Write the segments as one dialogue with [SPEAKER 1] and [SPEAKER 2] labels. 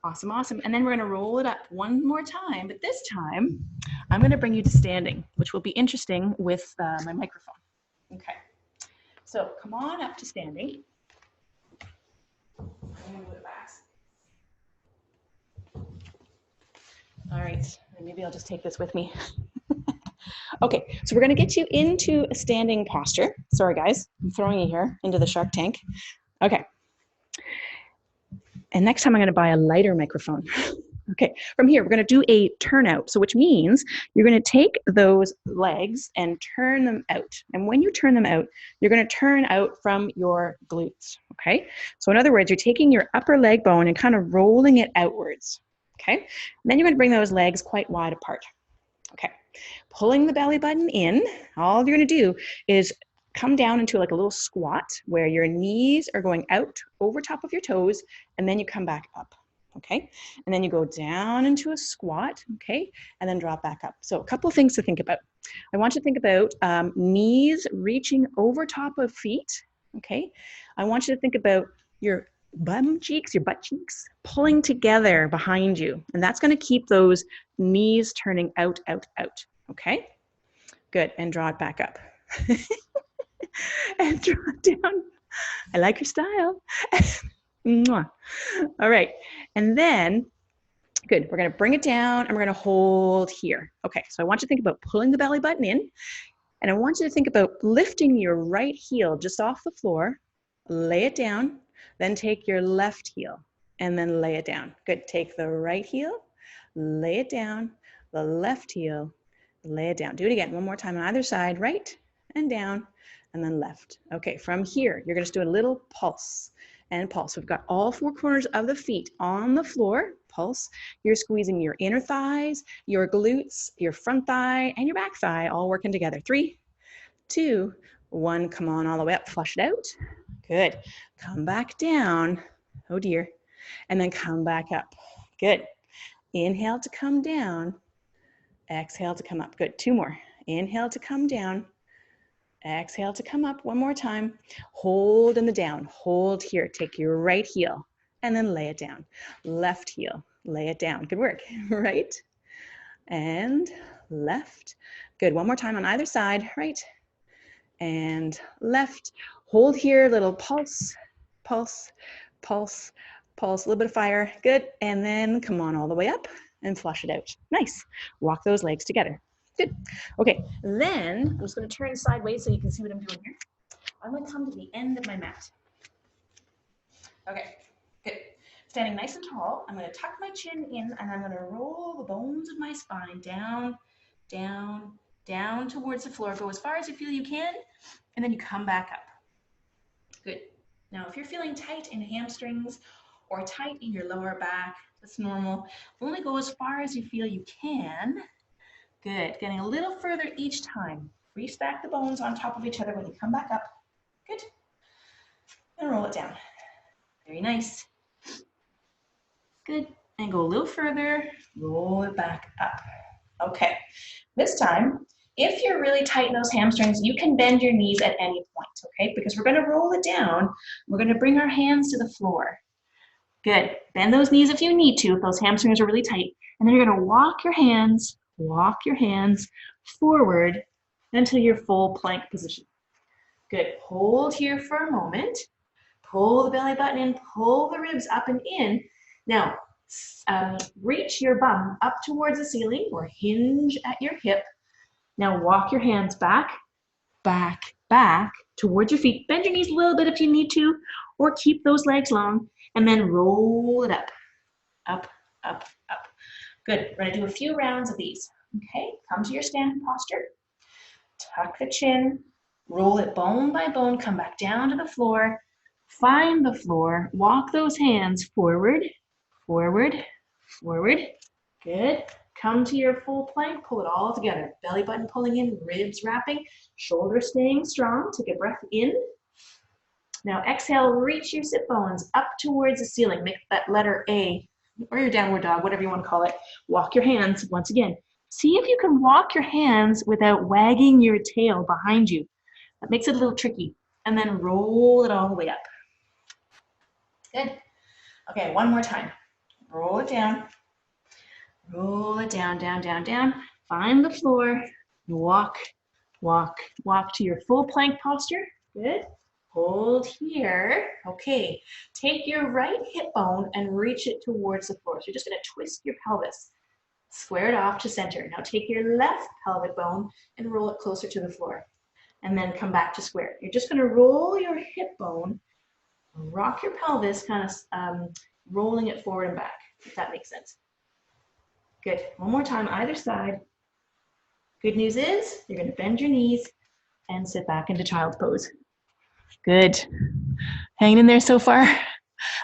[SPEAKER 1] Awesome, awesome. And then we're gonna roll it up one more time, but this time I'm gonna bring you to standing, which will be interesting with my microphone. Okay, so come on up to standing. I'm gonna move it back. All right, maybe I'll just take this with me. Okay, so we're gonna get you into a standing posture. Sorry guys, I'm throwing you here into the shark tank. Okay. And next time I'm gonna buy a lighter microphone. Okay, from here, we're gonna do a turnout. So which means you're gonna take those legs and turn them out. And when you turn them out, you're gonna turn out from your glutes, okay? So in other words, you're taking your upper leg bone and kind of rolling it outwards, okay? And then you're gonna bring those legs quite wide apart, okay? Pulling the belly button in, all you're gonna do is come down into like a little squat where your knees are going out over top of your toes, and then you come back up, okay? And then you go down into a squat, okay? And then drop back up. So a couple of things to think about. I want you to think about knees reaching over top of feet, okay? I want you to think about your bum cheeks, your butt cheeks, pulling together behind you. And that's gonna keep those knees turning out, out, out, okay? Good, and draw it back up. And draw it down. I like your style. Mwah. All right, and then, good, we're gonna bring it down and we're gonna hold here. Okay, so I want you to think about pulling the belly button in, and I want you to think about lifting your right heel just off the floor, lay it down, then take your left heel and then lay it down. Good, take the right heel, lay it down, the left heel, lay it down. Do it again, one more time on either side, right and down, and then left. Okay, from here, you're gonna just do a little pulse and pulse. We've got all four corners of the feet on the floor, pulse. You're squeezing your inner thighs, your glutes, your front thigh, and your back thigh all working together. 3, 2, 1, come on all the way up, flush it out. Good, come back down, oh dear, and then come back up. Good, inhale to come down, exhale to come up. Good, 2 more. Inhale to come down, exhale to come up. One more time. Hold in the down. Hold here. Take your right heel and then lay it down. Left heel. Lay it down. Good work. Right and left. Good. One more time on either side. Right and left. Hold here. Little pulse, pulse, pulse, pulse. A little bit of fire. Good. And then come on all the way up and flush it out. Nice. Walk those legs together. Good. Okay, then I'm just going to turn sideways so you can see what I'm doing here. I'm going to come to the end of my mat. Okay, good. Standing nice and tall, I'm going to tuck my chin in and I'm going to roll the bones of my spine down, down, down towards the floor. Go as far as you feel you can, and then you come back up. Good. Now, if you're feeling tight in hamstrings or tight in your lower back, that's normal. Only go as far as you feel you can. Good, getting a little further each time. Restack the bones on top of each other when you come back up. Good, and roll it down. Very nice. Good, and go a little further, roll it back up. Okay, this time, if you're really tight in those hamstrings, you can bend your knees at any point, okay? Because we're gonna roll it down, we're gonna bring our hands to the floor. Good, bend those knees if you need to, if those hamstrings are really tight, and then you're gonna walk your hands forward until your full plank position. Good, hold here for a moment. Pull the belly button in, pull the ribs up and in. Now, reach your bum up towards the ceiling or hinge at your hip. Now walk your hands back, back, back towards your feet. Bend your knees a little bit if you need to, or keep those legs long, and then roll it up, up, up, up. Good, we're gonna do a few rounds of these. Okay, come to your standing posture, tuck the chin, roll it bone by bone, come back down to the floor, find the floor, walk those hands forward, forward, forward. Good, come to your full plank, pull it all together. Belly button pulling in, ribs wrapping, shoulders staying strong. Take a breath in. Now exhale, reach your sit bones up towards the ceiling. Make that letter A, or your downward dog, whatever you want to call it. Walk your hands once again. See if you can walk your hands without wagging your tail behind you. That makes it a little tricky. And then roll it all the way up. Good. Okay, one more time. roll it down. Roll it down, down, down, down. Find the floor. Walk, walk, walk to your full plank posture. Good. Hold here. Okay. Take your right hip bone and reach it towards the floor. So you're just going to twist your pelvis. Square it off to center. Now take your left pelvic bone and roll it closer to the floor. And then come back to square. You're just going to roll your hip bone, rock your pelvis, kind of rolling it forward and back, if that makes sense. Good. One more time, either side. Good news is you're going to bend your knees and sit back into child's pose. Good. Hanging in there so far. I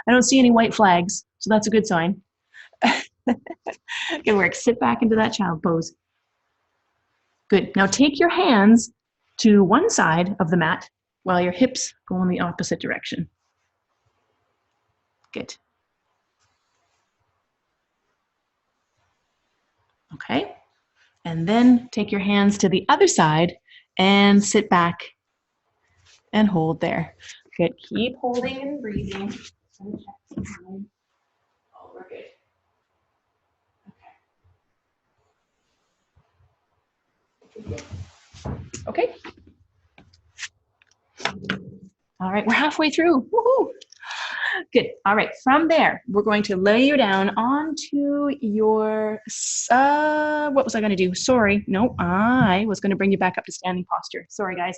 [SPEAKER 1] don't see any white flags, so that's a good sign. Good work. Sit back into that child pose. Good. Now take your hands to one side of the mat while your hips go in the opposite direction. Good. Okay. And then take your hands to the other side and sit back and hold there. Good. Keep holding and breathing. Oh, we're good. Okay. All right, we're halfway through. Woohoo! Good. All right, from there, we're going to lay you down onto your, what was I going to do? Sorry. No, I was going to bring you back up to standing posture. Sorry, guys.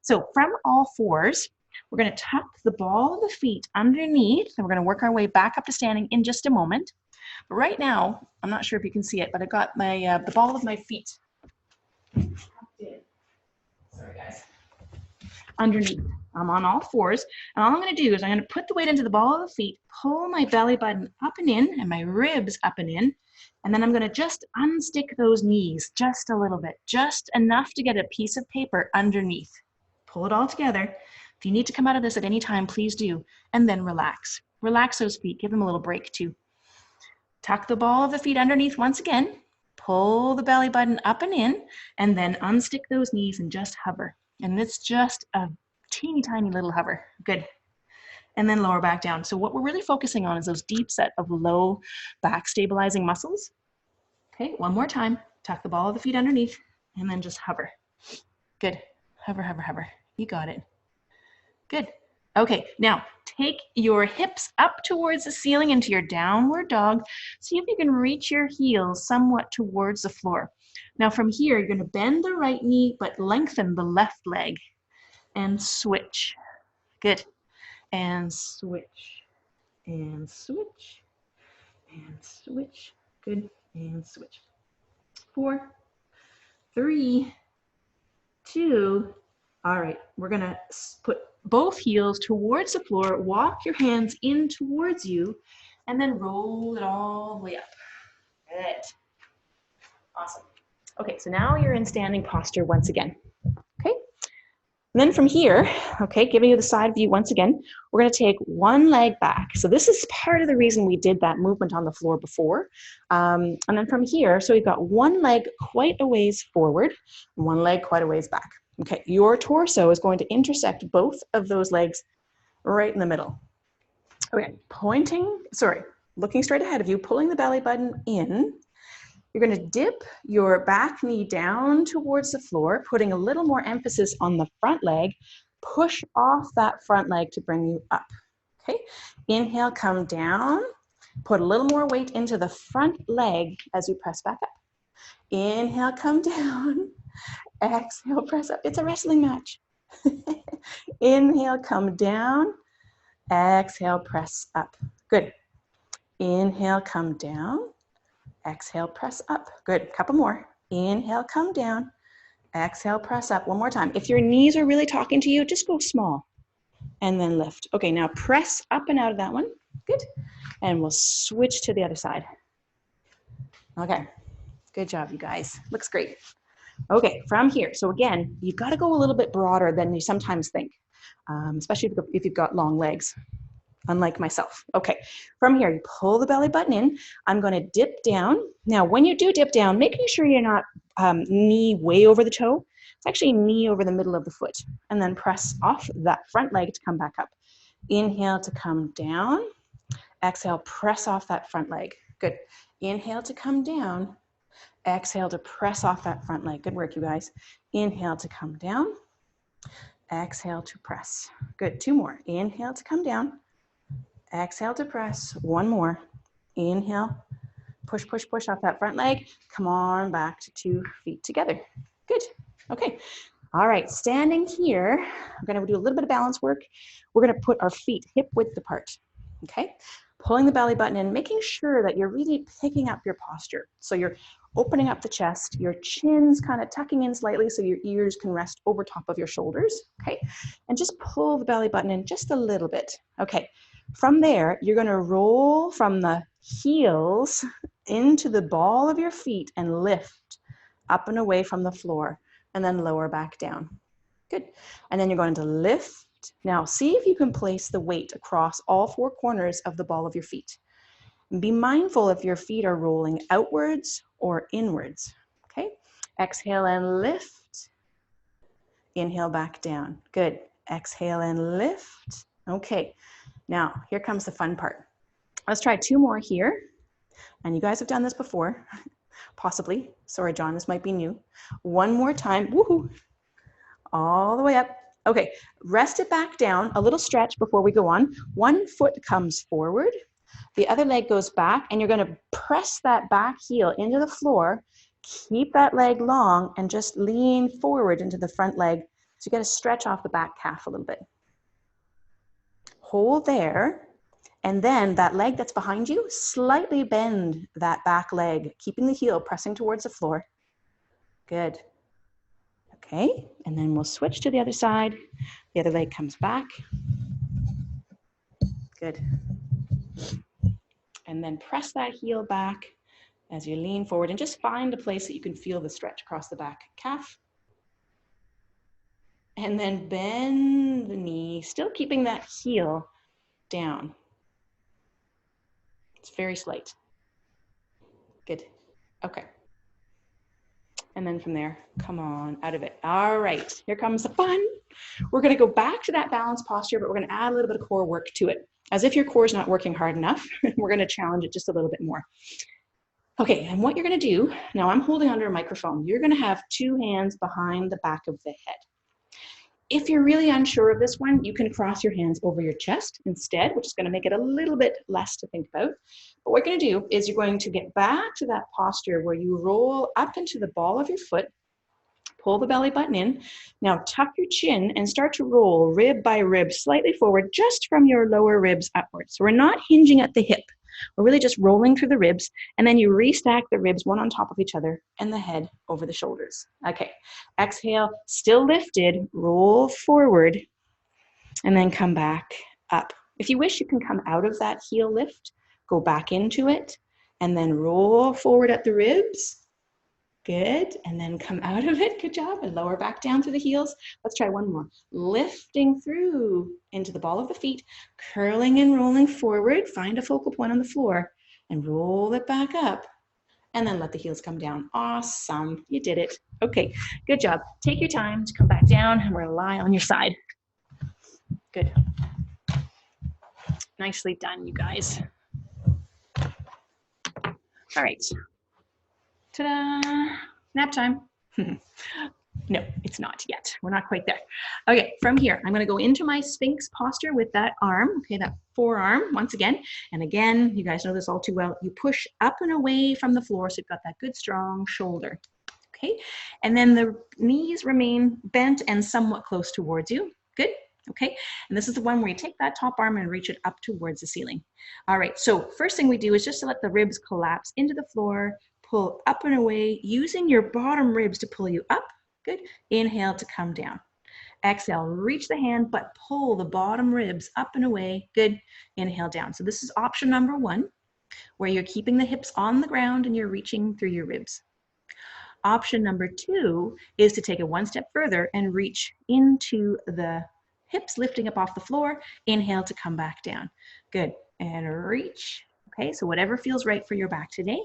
[SPEAKER 1] So from all fours, we're going to tuck the ball of the feet underneath, and we're going to work our way back up to standing in just a moment. But right now, I'm not sure if you can see it, but I got my the ball of my feet sorry, guys. Underneath. I'm on all fours. And all I'm going to do is I'm going to put the weight into the ball of the feet, pull my belly button up and in, and my ribs up and in. And then I'm going to just unstick those knees just a little bit, just enough to get a piece of paper underneath. Pull it all together. If you need to come out of this at any time, please do. And then relax. Relax those feet. Give them a little break too. Tuck the ball of the feet underneath once again. Pull the belly button up and in, and then unstick those knees and just hover. And it's just a teeny tiny little hover. Good. And then lower back down. So what we're really focusing on is those deep set of low back stabilizing muscles. Okay, one more time. Tuck the ball of the feet underneath and then just hover. Good. Hover, hover, hover. You got it. Good. Okay, now take your hips up towards the ceiling into your downward dog. See if you can reach your heels somewhat towards the floor. Now from here, you're going to bend the right knee, but lengthen the left leg. And switch. Good. And switch. And switch. And switch. Good. And switch. 4, 3, 2. All right. We're going to put both heels towards the floor. Walk your hands in towards you. And then roll it all the way up. Good. Awesome. Okay. So now you're in standing posture once again. Okay. And then from here, okay, giving you the side view once again, we're going to take one leg back. So this is part of the reason we did that movement on the floor before. And then from here, so we've got one leg quite a ways forward, and one leg quite a ways back. Okay, your torso is going to intersect both of those legs right in the middle. Okay, looking straight ahead of you, pulling the belly button in. You're going to dip your back knee down towards the floor, putting a little more emphasis on the front leg. Push off that front leg to bring you up. Okay, inhale, come down. Put a little more weight into the front leg as you press back up. Inhale, come down. Exhale, press up. It's a wrestling match. Inhale, come down. Exhale, press up. Good. Inhale, come down. Exhale, press up. Good. Couple more. Inhale, come down. Exhale, press up. One more time. If your knees are really talking to you, just go small and then lift. Okay, now press up and out of that one. Good. And we'll switch to the other side. Okay. Good job, you guys. Looks great. Okay, from here. So again, you've got to go a little bit broader than you sometimes think, especially if you've got long legs. Unlike myself. Okay, from here, you pull the belly button in. I'm going to dip down. Now, when you do dip down, making sure you're not knee way over the toe. It's actually knee over the middle of the foot. And then press off that front leg to come back up. Inhale to come down. Exhale, press off that front leg. Good. Inhale to come down. Exhale to press off that front leg. Good work, you guys. Inhale to come down. Exhale to press. Good. 2 more. Inhale to come down. Exhale to press. 1 more. Inhale. Push, push, push off that front leg. Come on back to 2 feet together. Good. Okay. All right. Standing here, we're going to do a little bit of balance work. We're going to put our feet hip width apart. Okay. Pulling the belly button in, making sure that you're really picking up your posture. So you're opening up the chest, your chin's kind of tucking in slightly so your ears can rest over top of your shoulders, okay? And just pull the belly button in just a little bit. Okay, from there, you're gonna roll from the heels into the ball of your feet and lift up and away from the floor and then lower back down. Good, and then you're going to lift. Now, see if you can place the weight across all 4 corners of the ball of your feet. Be mindful if your feet are rolling outwards or inwards, okay? Exhale and lift. Inhale back down. Good. Exhale and lift. Okay. Now, here comes the fun part. Let's try 2 more here. And you guys have done this before, possibly. Sorry, John, this might be new. 1 more time. Woohoo. All the way up. Okay. Rest it back down. A little stretch before we go on. 1 foot comes forward. The other leg goes back, and you're going to press that back heel into the floor. Keep that leg long and just lean forward into the front leg. So you got to stretch off the back calf a little bit. Hold there. And then that leg that's behind you, slightly bend that back leg, keeping the heel pressing towards the floor. Good. Okay. And then we'll switch to the other side. The other leg comes back. Good. And then press that heel back as you lean forward and just find a place that you can feel the stretch across the back calf. And then bend the knee, still keeping that heel down. It's very slight. Good. Okay. And then from there, come on out of it. All right, here comes the fun. We're going to go back to that balanced posture, but we're going to add a little bit of core work to it. As if your core is not working hard enough, we're going to challenge it just a little bit more. Okay, and what you're going to do, now I'm holding under a microphone. You're going to have 2 hands behind the back of the head. If you're really unsure of this one, you can cross your hands over your chest instead, which is going to make it a little bit less to think about. But what you're going to do is you're going to get back to that posture where you roll up into the ball of your foot, pull the belly button in. Now tuck your chin and start to roll rib by rib slightly forward, just from your lower ribs upwards. So we're not hinging at the hip. We're really just rolling through the ribs, and then you restack the ribs one on top of each other and the head over the shoulders. Okay, exhale, still lifted, roll forward, and then come back up. If you wish, you can come out of that heel lift, go back into it, and then roll forward at the ribs. Good, and then come out of it, good job, and lower back down through the heels. Let's try 1 more. Lifting through into the ball of the feet, curling and rolling forward, find a focal point on the floor, and roll it back up, and then let the heels come down. Awesome, you did it. Okay, good job. Take your time to come back down, and we're gonna lie on your side. Good. Nicely done, you guys. All right. Ta-da! Nap time. No, it's not yet. We're not quite there. Okay, from here, I'm going to go into my Sphinx posture with that arm, okay, that forearm once again. And again, you guys know this all too well. You push up and away from the floor so you've got that good strong shoulder. Okay, and then the knees remain bent and somewhat close towards you. Good. Okay, and this is the one where you take that top arm and reach it up towards the ceiling. All right, so first thing we do is just to let the ribs collapse into the floor, pull up and away, using your bottom ribs to pull you up. Good. Inhale to come down. Exhale, reach the hand, but pull the bottom ribs up and away. Good. Inhale down. So this is option number 1, where you're keeping the hips on the ground and you're reaching through your ribs. Option number 2 is to take it 1 step further and reach into the hips, lifting up off the floor. Inhale to come back down. Good. And reach. Okay, so whatever feels right for your back today.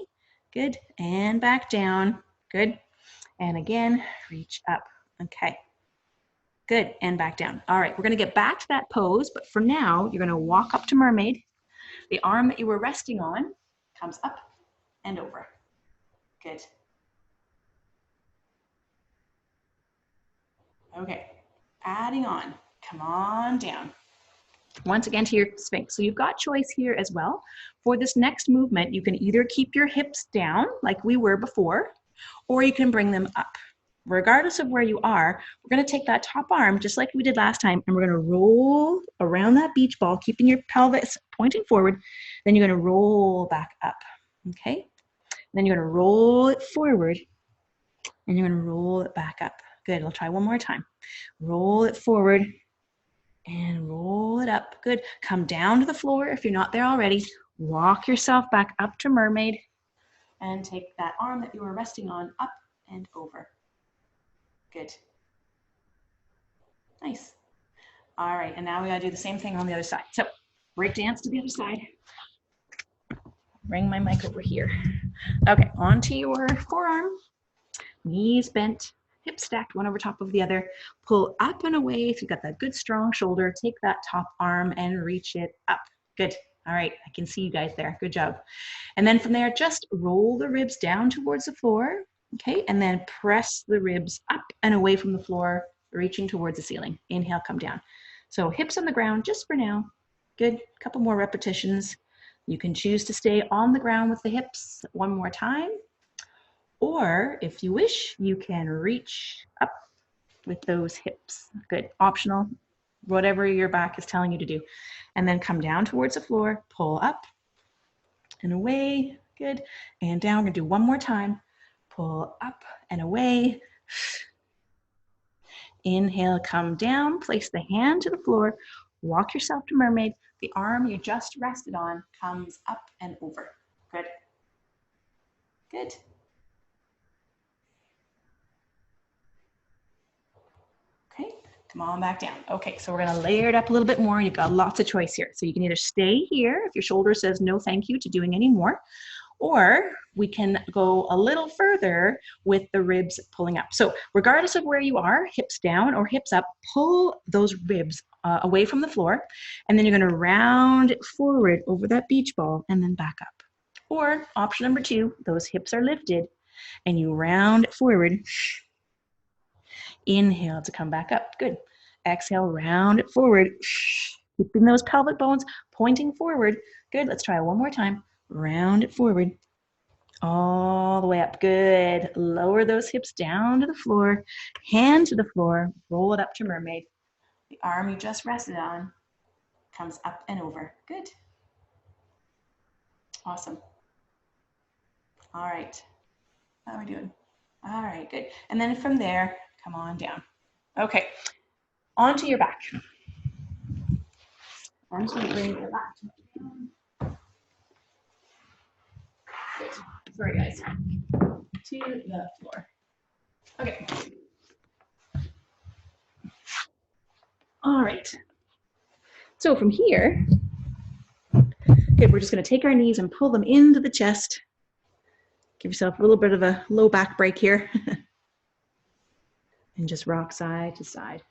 [SPEAKER 1] Good. And back down. Good. And again, reach up. Okay. Good. And back down. All right, we're going to get back to that pose, but for now, you're going to walk up to mermaid. The arm that you were resting on comes up and over. Good. Okay, adding on, come on down. Once again to your Sphinx. So you've got choice here as well. For this next movement, you can either keep your hips down like we were before, or you can bring them up. Regardless of where you are, we're going to take that top arm just like we did last time, and we're going to roll around that beach ball, keeping your pelvis pointing forward. Then you're going to roll back up, okay? Then you're going to roll it forward, and you're going to roll it back up. Good, we'll try one more time. Roll it forward, and roll it up. Good. Come down to the floor if you're not there already. Walk yourself back up to mermaid, and take that arm that you were resting on up and over. Good. Nice. All right, and now we gotta do the same thing on the other side. So break dance to the other side. Bring my mic over here. Okay, onto your forearm. Knees bent, hips stacked one over top of the other. Pull up and away. If you've got that good strong shoulder, take that top arm and reach it up. Good. All right, I can see you guys there. Good job. And then from there, just roll the ribs down towards the floor. Okay, and then press the ribs up and away from the floor, reaching towards the ceiling. Inhale, come down. So hips on the ground just for now. Good, couple more repetitions. You can choose to stay on the ground with the hips one more time. Or if you wish, you can reach up with those hips. Good, optional, whatever your back is telling you to do. And then come down towards the floor, pull up and away. Good, and down. We're gonna do one more time. Pull up and away. Inhale, come down, place the hand to the floor, walk yourself to mermaid. The arm you just rested on comes up and over. Good. Good. Okay, come on back down. Okay, so we're gonna layer it up a little bit more. You've got lots of choice here. So you can either stay here if your shoulder says no thank you to doing any more, or we can go a little further with the ribs pulling up. So regardless of where you are, hips down or hips up, pull those ribs away from the floor, and then you're gonna round it forward over that beach ball and then back up. Or option number two, those hips are lifted and you round it forward. Inhale to come back up. Good. Exhale, round it forward. Keeping those pelvic bones pointing forward. Good. Let's try it one more time. Round it forward. All the way up. Good. Lower those hips down to the floor. Hand to the floor. Roll it up to mermaid. The arm you just rested on comes up and over. Good. Awesome. All right. How are we doing? All right, good. And then from there, come on down. Okay, onto your back. I'm just going to bring your back. Good. Sorry, guys. To the floor. Okay. All right. So from here, good, we're just going to take our knees and pull them into the chest. Give yourself a little bit of a low back break here. And just rock side to side.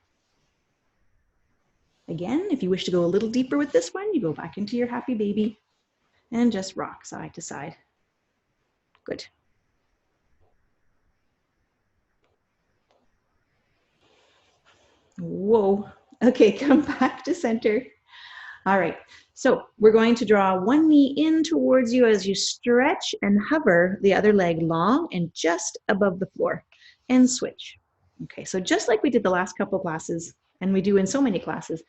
[SPEAKER 1] Again, if you wish to go a little deeper with this one, you go back into your happy baby and just rock side to side. Good. Whoa. Okay, come back to center. All right, so we're going to draw one knee in towards you as you stretch and hover the other leg long and just above the floor and switch. Okay, so just like we did the last couple of classes, and we do in so many classes,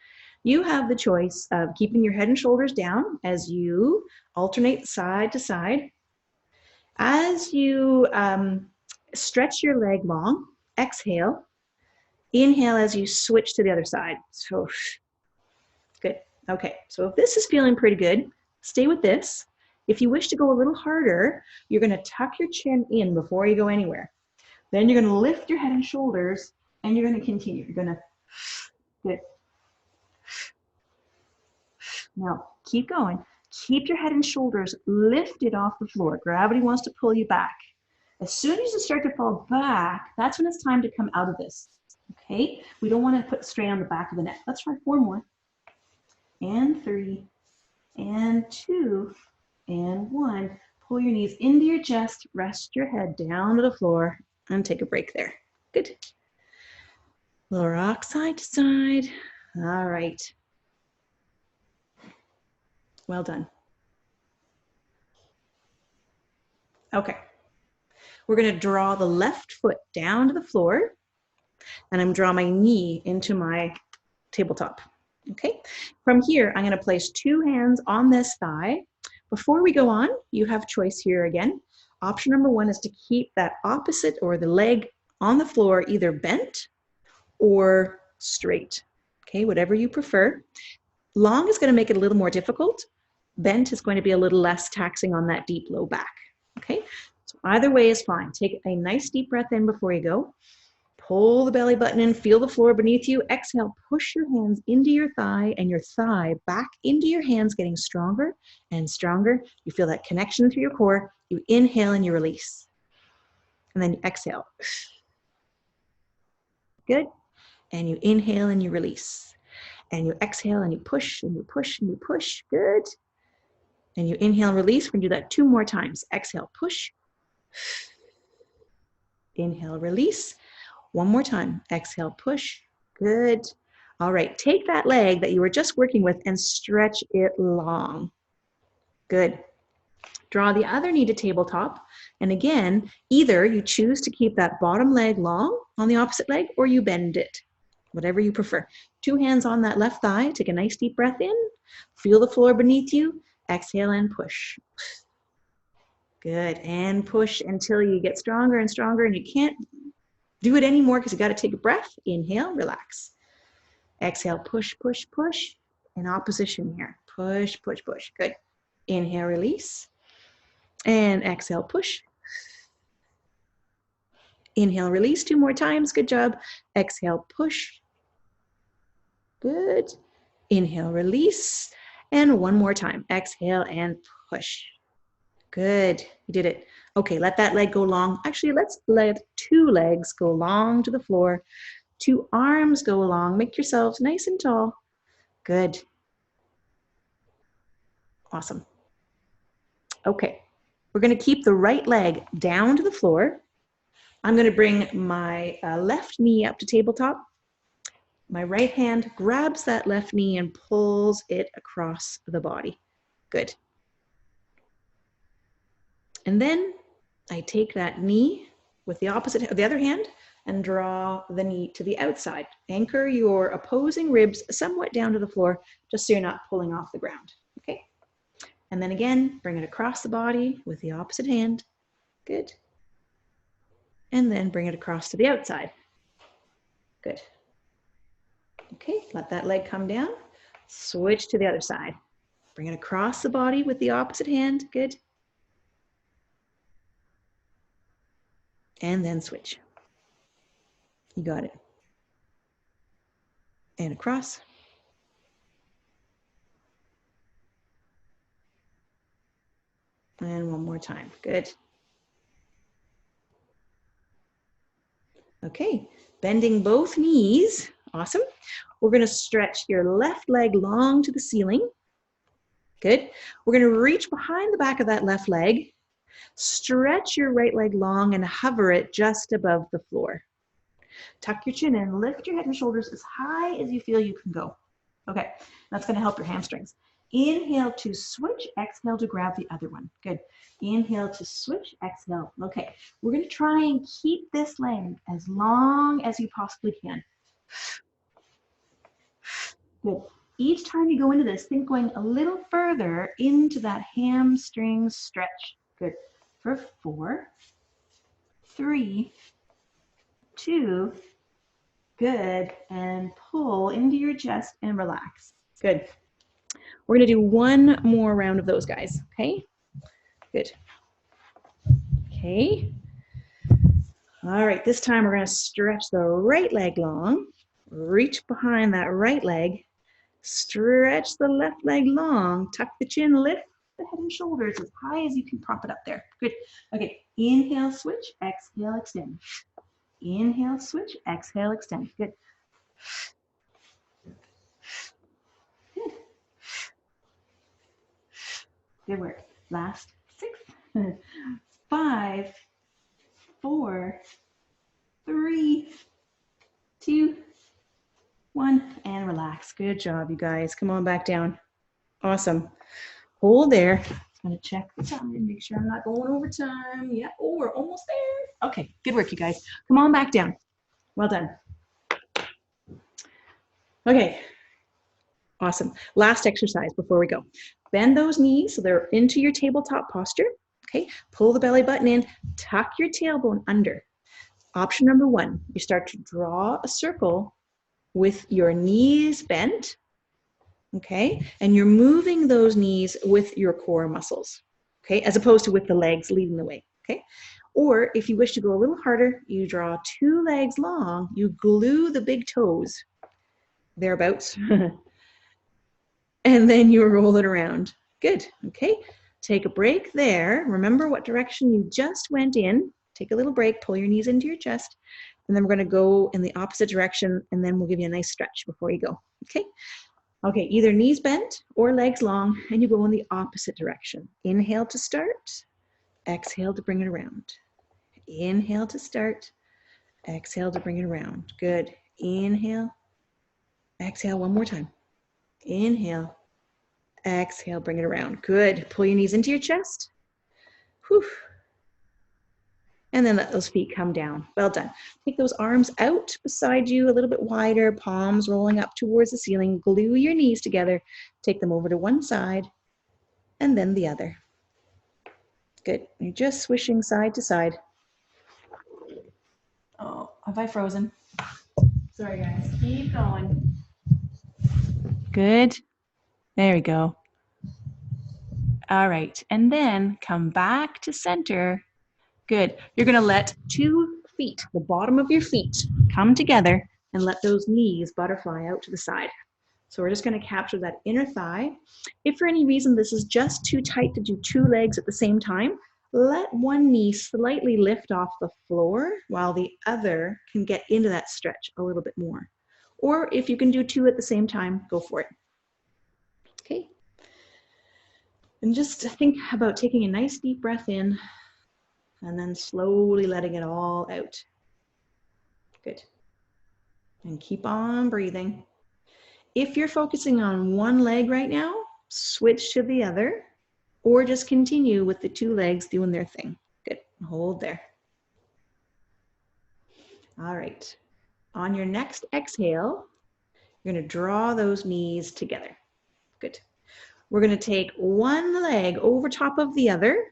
[SPEAKER 1] you have the choice of keeping your head and shoulders down as you alternate side to side. As you stretch your leg long, exhale, inhale as you switch to the other side. So good. Okay, so if this is feeling pretty good, stay with this. If you wish to go a little harder, you're going to tuck your chin in before you go anywhere. Then you're going to lift your head and shoulders, and you're going to continue. You're going to, good. Now, keep going. Keep your head and shoulders lifted off the floor. Gravity wants to pull you back. As soon as you start to fall back, that's when it's time to come out of this. Okay? We don't want to put strain on the back of the neck. Let's try 4 more. And 3, and 2, and 1. pull your knees into your chest, rest your head down to the floor, and take a break there. Good. Little rock side to side. All right. Well done. Okay. We're going to draw the left foot down to the floor, and I'm going to draw my knee into my tabletop. Okay. From here, I'm going to place 2 hands on this thigh. Before we go on, you have choice here again. Option number 1 is to keep that opposite or the leg on the floor either bent or straight. Okay, whatever you prefer. Long is going to make it a little more difficult. Bent is going to be a little less taxing on that deep low back. Okay, so either way is fine. Take a nice deep breath in before you go. Pull the belly button in, feel the floor beneath you. Exhale, push your hands into your thigh and your thigh back into your hands, getting stronger and stronger. You feel that connection through your core. You inhale and you release. And then you exhale. Good. And you inhale and you release. And you exhale and you push and you push and you push. Good. And you inhale and release. We're going to do that 2 more times. Exhale, push. Inhale, release. 1 more time. Exhale, push. Good. All right. Take that leg that you were just working with and stretch it long. Good. Draw the other knee to tabletop. And again, either you choose to keep that bottom leg long on the opposite leg or you bend it, whatever you prefer. 2 hands on that left thigh. Take a nice deep breath in. Feel the floor beneath you. Exhale and push. Good. And push until you get stronger and stronger and you can't do it anymore because you got to take a breath. Inhale, relax. Exhale, push, push, push. In opposition here. Push, push, push. Good. Inhale, release. And exhale, push. Inhale, release 2 more times. Good job. Exhale, push. Good. Inhale, release. And 1 more time. Exhale and push. Good. You did it. Okay, let that leg go long. Actually, let's let 2 legs go long to the floor. 2 arms go along. Make yourselves nice and tall. Good. Awesome. Okay. We're going to keep the right leg down to the floor. I'm going to bring my left knee up to tabletop. My right hand grabs that left knee and pulls it across the body. Good. And then I take that knee with the other hand and draw the knee to the outside. Anchor your opposing ribs somewhat down to the floor, just so you're not pulling off the ground. Okay. And then again, bring it across the body with the opposite hand. Good. And then bring it across to the outside. Good. Okay, let that leg come down. Switch to the other side. Bring it across the body with the opposite hand. Good. And then switch. You got it. And across. And 1 more time. Good. Okay, bending both knees. Awesome. We're going to stretch your left leg long to the ceiling. Good. We're going to reach behind the back of that left leg. Stretch your right leg long and hover it just above the floor. Tuck your chin in, lift your head and shoulders as high as you feel you can go. Okay, that's going to help your hamstrings. Inhale to switch, exhale to grab the other one. Good. Inhale to switch, exhale. Okay, we're going to try and keep this leg as long as you possibly can. Good. Each time you go into this, think going a little further into that hamstring stretch. Good. For 4, 3, 2, good. And pull into your chest and relax. Good. We're going to do 1 more round of those guys. Okay. Good. Okay. All right. This time we're going to stretch the right leg long. Reach behind that right leg. Stretch the left leg long. Tuck the chin. Lift the head and shoulders as high as you can prop it up there. Good. Okay. Inhale, switch. Exhale, extend. Inhale, switch. Exhale, extend. Good. Good. Good work. Last 6, 5, 4, 3, 2, 1, and relax. Good job, you guys. Come on back down. Awesome. Hold there. I'm going to check the time, make sure I'm not going over time. Yeah, oh, we're almost there. Okay, good work, you guys. Come on back down. Well done. Okay, awesome. Last exercise before we go. Bend those knees so they're into your tabletop posture. Okay, pull the belly button in, tuck your tailbone under. Option number 1, you start to draw a circle with your knees bent, okay? And you're moving those knees with your core muscles, okay? As opposed to with the legs leading the way, okay? Or if you wish to go a little harder, you draw 2 legs long, you glue the big toes, thereabouts, and then you roll it around. Good, okay? Take a break there. Remember what direction you just went in. Take a little break, pull your knees into your chest, and then we're gonna go in the opposite direction, and then we'll give you a nice stretch before you go, okay? Okay, either knees bent or legs long, and you go in the opposite direction. Inhale to start, exhale to bring it around. Inhale to start, exhale to bring it around. Good, inhale, exhale one more time. Inhale, exhale, bring it around. Good, pull your knees into your chest. Whew. And then let those feet come down. Well done. Take those arms out beside you a little bit wider, palms rolling up towards the ceiling. Glue your knees together. Take them over to one side and then the other. Good. You're just swishing side to side. Oh, have I frozen? Sorry, guys. Keep going. Good. There we go. All right. And then come back to center. Good. You're going to let 2 feet, the bottom of your feet, come together and let those knees butterfly out to the side. So we're just going to capture that inner thigh. If for any reason this is just too tight to do 2 legs at the same time, let one knee slightly lift off the floor while the other can get into that stretch a little bit more. Or if you can do 2 at the same time, go for it. Okay. And just think about taking a nice deep breath in and then slowly letting it all out. Good. And keep on breathing. If you're focusing on one leg right now, switch to the other, or just continue with the 2 legs doing their thing. Good. Hold there. All right. On your next exhale, you're going to draw those knees together. Good. We're going to take one leg over top of the other.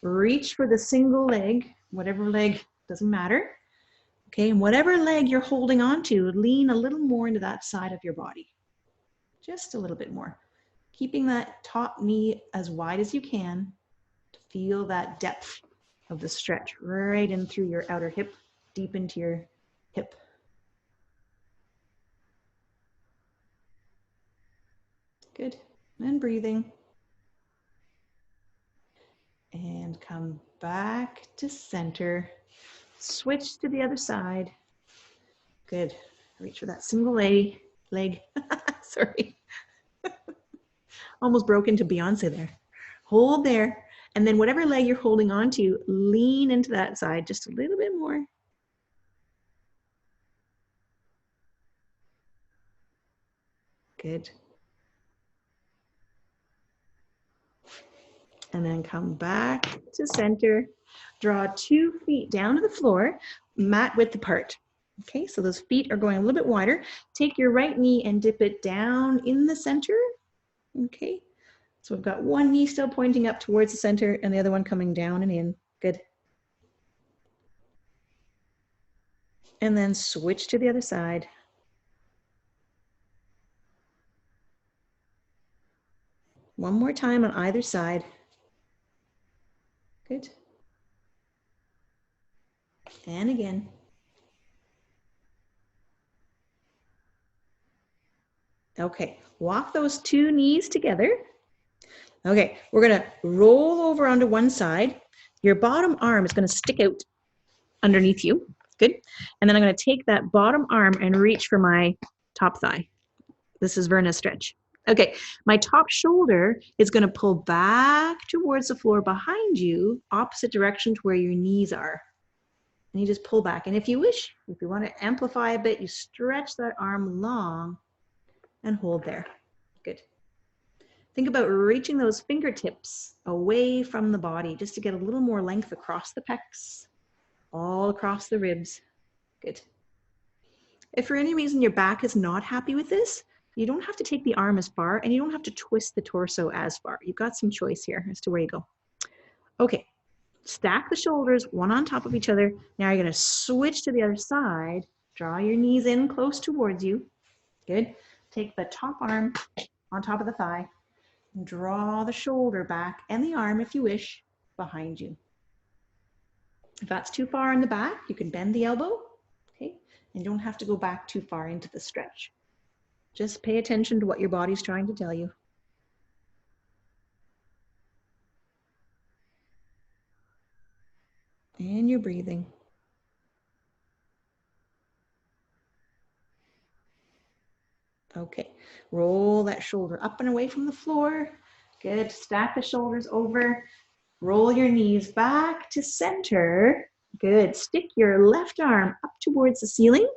[SPEAKER 1] Reach for the single leg, whatever leg, doesn't matter. Okay, and whatever leg you're holding on to, lean a little more into that side of your body. Just a little bit more. Keeping that top knee as wide as you can to feel that depth of the stretch right in through your outer hip, deep into your hip. Good, and breathing. And come back to center. Switch to the other side. Good. Reach for that single leg. Sorry. Almost broke into Beyonce there. Hold there. And then whatever leg you're holding on to, lean into that side just a little bit more. Good. And then come back to center. Draw 2 feet down to the floor, mat width apart. Okay, so those feet are going a little bit wider. Take your right knee and dip it down in the center. Okay, so we've got one knee still pointing up towards the center and the other one coming down and in. Good. And then switch to the other side. One more time on either side. Good. And again. Okay, walk those 2 knees together. Okay, we're gonna roll over onto one side. Your bottom arm is gonna stick out underneath you. Good. And then I'm gonna take that bottom arm and reach for my top thigh. This is Verna's stretch. Okay, my top shoulder is going to pull back towards the floor behind you, opposite direction to where your knees are. And you just pull back. And if you wish, if you want to amplify a bit, you stretch that arm long and hold there. Good. Think about reaching those fingertips away from the body just to get a little more length across the pecs, all across the ribs. Good. If for any reason your back is not happy with this, you don't have to take the arm as far and you don't have to twist the torso as far. You've got some choice here as to where you go. Okay, stack the shoulders one on top of each other. Now you're going to switch to the other side. Draw your knees in close towards you. Good. Take the top arm on top of the thigh. Draw the shoulder back and the arm, if you wish, behind you. If that's too far in the back, you can bend the elbow, okay? And you don't have to go back too far into the stretch. Just pay attention to what your body's trying to tell you. And you're breathing. Okay, roll that shoulder up and away from the floor. Good, stack the shoulders over. Roll your knees back to center. Good, stick your left arm up towards the ceiling.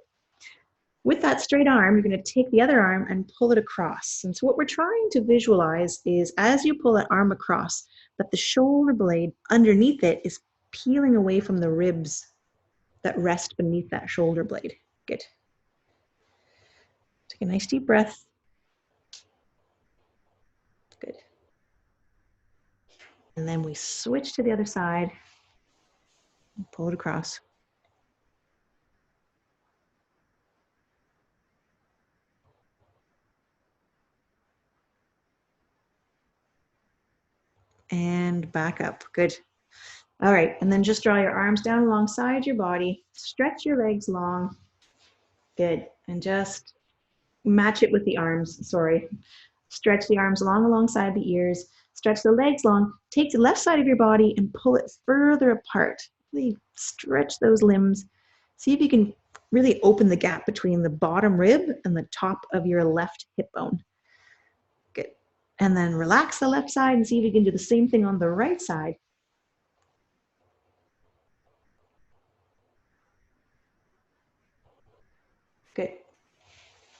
[SPEAKER 1] With that straight arm, you're going to take the other arm and pull it across. And so what we're trying to visualize is as you pull that arm across, that the shoulder blade underneath it is peeling away from the ribs that rest beneath that shoulder blade. Good. Take a nice deep breath. Good. And then we switch to the other side and pull it across. And back up. Good. All right, and then just draw your arms down alongside your body. Stretch your legs long. Good. And just match it with the arms, sorry. Stretch the arms long alongside the ears. Stretch the legs long. Take the left side of your body and pull it further apart. Really stretch those limbs. See if you can really open the gap between the bottom rib and the top of your left hip bone. Good. And then relax the left side and see if you can do the same thing on the right side. Good.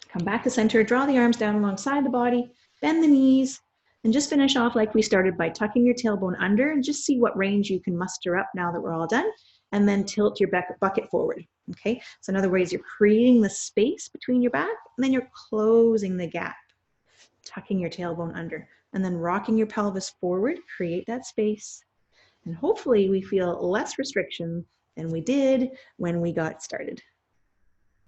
[SPEAKER 1] Come back to center, draw the arms down alongside the body, bend the knees, and just finish off like we started by tucking your tailbone under and just see what range you can muster up now that we're all done, and then tilt your bucket forward, okay? So in other words, you're creating the space between your back, and then you're closing the gap, tucking your tailbone under, and then rocking your pelvis forward, create that space, and hopefully we feel less restriction than we did when we got started.